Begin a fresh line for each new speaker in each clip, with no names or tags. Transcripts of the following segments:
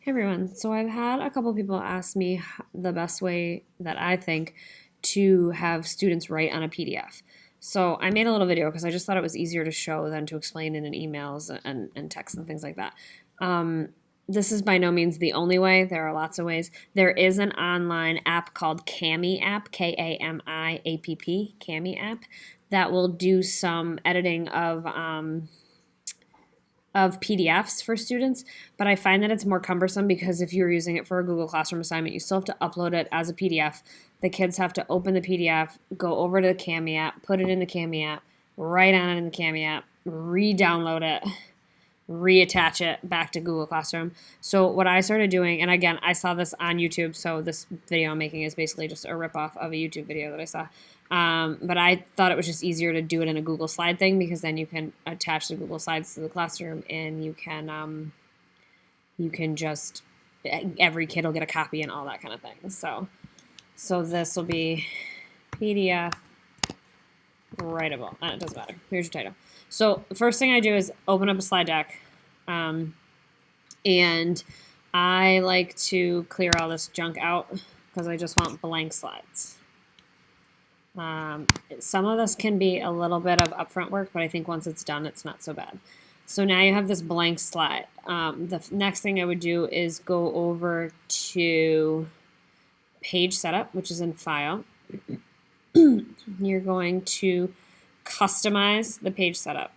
Hey everyone. So I've had a couple people ask me the best way that I think to have students write on a PDF. So I made a little video because I just thought it was easier to show than to explain in an emails and text and things like that. This is by no means the only way. There are lots of ways. There is an online app called Kami app, Kamiapp, Kami app, that will do some editing of PDFs for students, but I find that it's more cumbersome because if you're using it for a Google Classroom assignment, you still have to upload it as a PDF. The kids have to open the PDF, go over to the Kami app, put it in the Kami app, write on it in the Kami app, re-download it, reattach it back to Google Classroom. So what I started doing, and again, I saw this on YouTube, so this video I'm making is basically just a ripoff of a YouTube video that I saw. But I thought it was just easier to do it in a Google Slide thing because then you can attach the Google Slides to the classroom and you can just, every kid will get a copy and all that kind of thing. So this will be PDF writeable. It doesn't matter. Here's your title. So the first thing I do is open up a slide deck. And I like to clear all this junk out because I just want blank slides. Some of this can be a little bit of upfront work, but I think once it's done, it's not so bad. So now you have this blank slide. The next thing I would do is go over to page setup, which is in file. You're going to customize the page setup.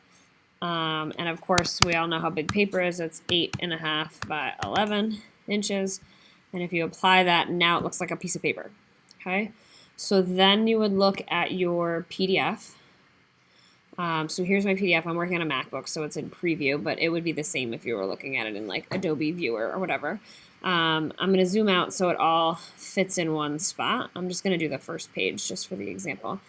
And of course, we all know how big paper is. It's 8.5 by 11 inches. And if you apply that, now it looks like a piece of paper. Okay. So then you would look at your PDF. So here's my PDF. I'm working on a MacBook, so it's in preview, but it would be the same if you were looking at it in like Adobe Viewer or whatever. I'm going to zoom out so it all fits in one spot. I'm just going to do the first page just for the example.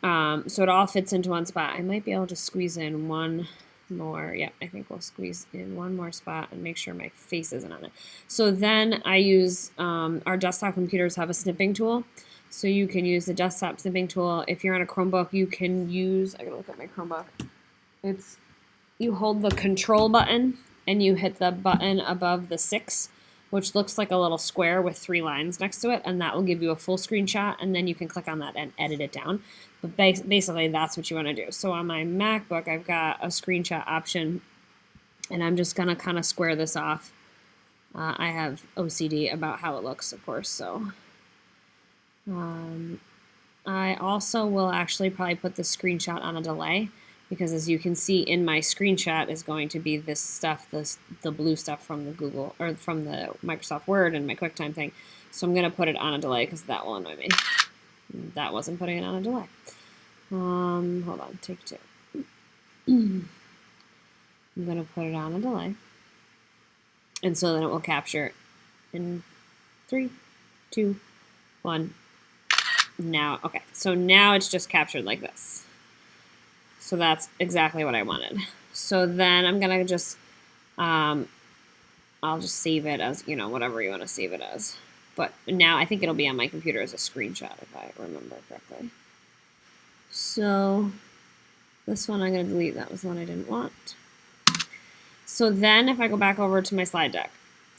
So it all fits into one spot. I might be able to squeeze in one more. Yeah, I think we'll squeeze in one more spot and make sure my face isn't on it. So then I use, our desktop computers have a snipping tool. So you can use the desktop snipping tool. If you're on a Chromebook, you can use, I gotta look at my Chromebook. You hold the control button and you hit the button above the 6, which looks like a little square with 3 lines next to it, and that will give you a full screenshot, and then you can click on that and edit it down. But basically, that's what you want to do. So on my MacBook, I've got a screenshot option, and I'm just going to kind of square this off. I have OCD about how it looks, of course, so... I also will actually probably put the screenshot on a delay because as you can see in my screenshot is going to be this stuff, the blue stuff from the Google or from the Microsoft Word and my QuickTime thing. So I'm going to put it on a delay because that will annoy me. That wasn't putting it on a delay. Hold on, take 2. I'm going to put it on a delay. And so then it will capture in 3, 2, 1. Now, okay, so now it's just captured like this. So that's exactly what I wanted. So then I'm gonna just, I'll just save it as, whatever you want to save it as. But now I think it'll be on my computer as a screenshot if I remember correctly. So this one I'm gonna delete, that was the one I didn't want. So then if I go back over to my slide deck,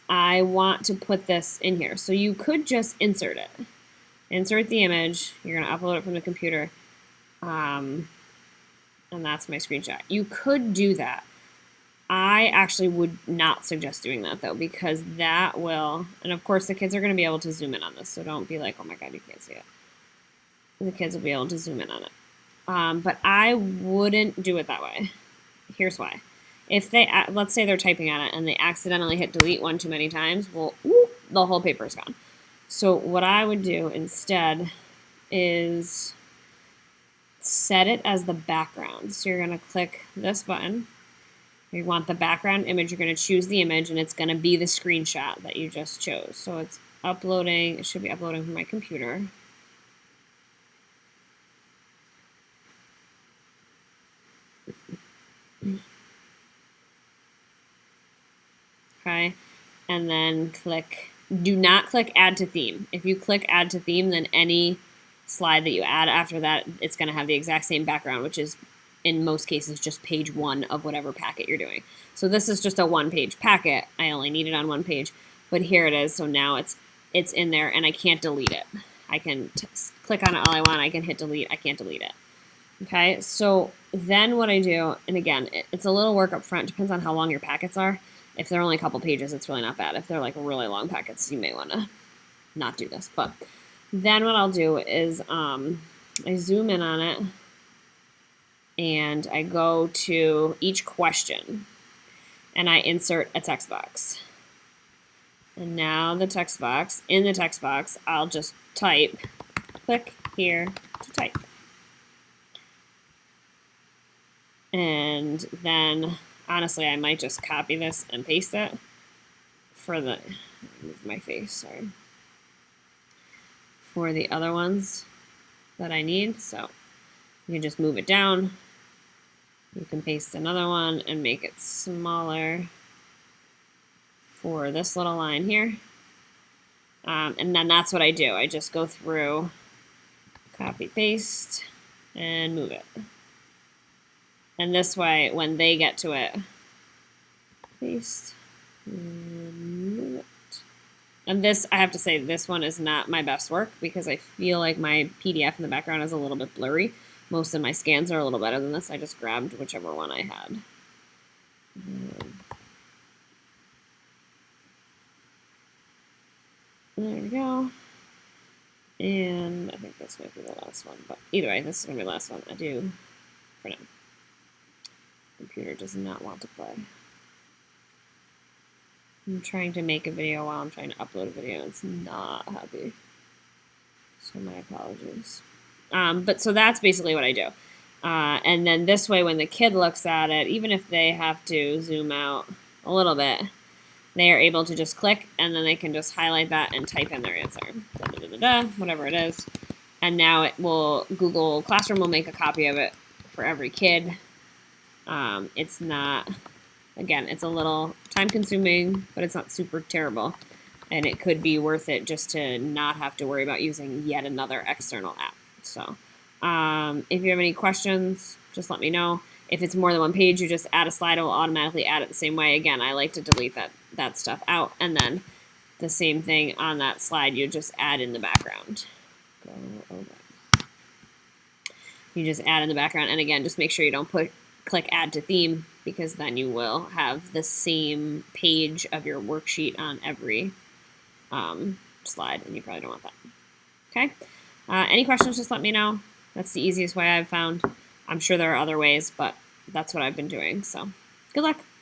I want to put this in here. So you could just insert it. Insert the image, you're going to upload it from the computer, and that's my screenshot. You could do that. I actually would not suggest doing that though, because that will, and of course the kids are going to be able to zoom in on this, so don't be like, oh my god, you can't see it. The kids will be able to zoom in on it. But I wouldn't do it that way. Here's why. If they, let's say they're typing on it and they accidentally hit delete one too many times, well, the whole paper is gone. So what I would do instead is set it as the background. So you're going to click this button. You want the background image. You're going to choose the image, and it's going to be the screenshot that you just chose. So it's uploading. It should be uploading from my computer. Okay, and then click. Do not click add to theme. If you click add to theme, then any slide that you add after that, it's going to have the exact same background, which is in most cases just page 1 of whatever packet you're doing. So this is just a 1-page packet. I only need it on 1 page, but here it is. So now it's in there and I can't delete it. I can click on it all I want. I can hit delete. I can't delete it. Okay, so then what I do, and again, it's a little work up front. Depends on how long your packets are. If they're only a couple pages, it's really not bad. If they're like really long packets, you may want to not do this. But then what I'll do is I zoom in on it and I go to each question and I insert a text box. And now the text box, in the text box, I'll just type, click here to type. And then, honestly, I might just copy this and paste it for the, move my face, sorry, for the other ones that I need. So you can just move it down. You can paste another one and make it smaller for this little line here. And then that's what I do. I just go through, copy, paste, and move it. And this way, when they get to it, paste, and move it. And this, I have to say, this one is not my best work because I feel like my PDF in the background is a little bit blurry. Most of my scans are a little better than this. I just grabbed whichever one I had. There we go. And I think this might be the last one. But either way, this is going to be the last one I do for now. Computer does not want to play. I'm trying to make a video while I'm trying to upload a video. It's not happy. So my apologies. But so that's basically what I do. And then this way, when the kid looks at it, even if they have to zoom out a little bit, they are able to just click and then they can just highlight that and type in their answer. Whatever it is. And now it will, Google Classroom will make a copy of it for every kid. It's not, again, it's a little time consuming, but it's not super terrible. And it could be worth it just to not have to worry about using yet another external app. So if you have any questions, just let me know. If it's more than 1 page, you just add a slide. It will automatically add it the same way. Again, I like to delete that stuff out. And then the same thing on that slide, you just add in the background. Go over. You just add in the background. And again, just make sure you don't click add to theme, because then you will have the same page of your worksheet on every slide, and you probably don't want that. Okay? Any questions, just let me know. That's the easiest way I've found. I'm sure there are other ways, but that's what I've been doing. So good luck.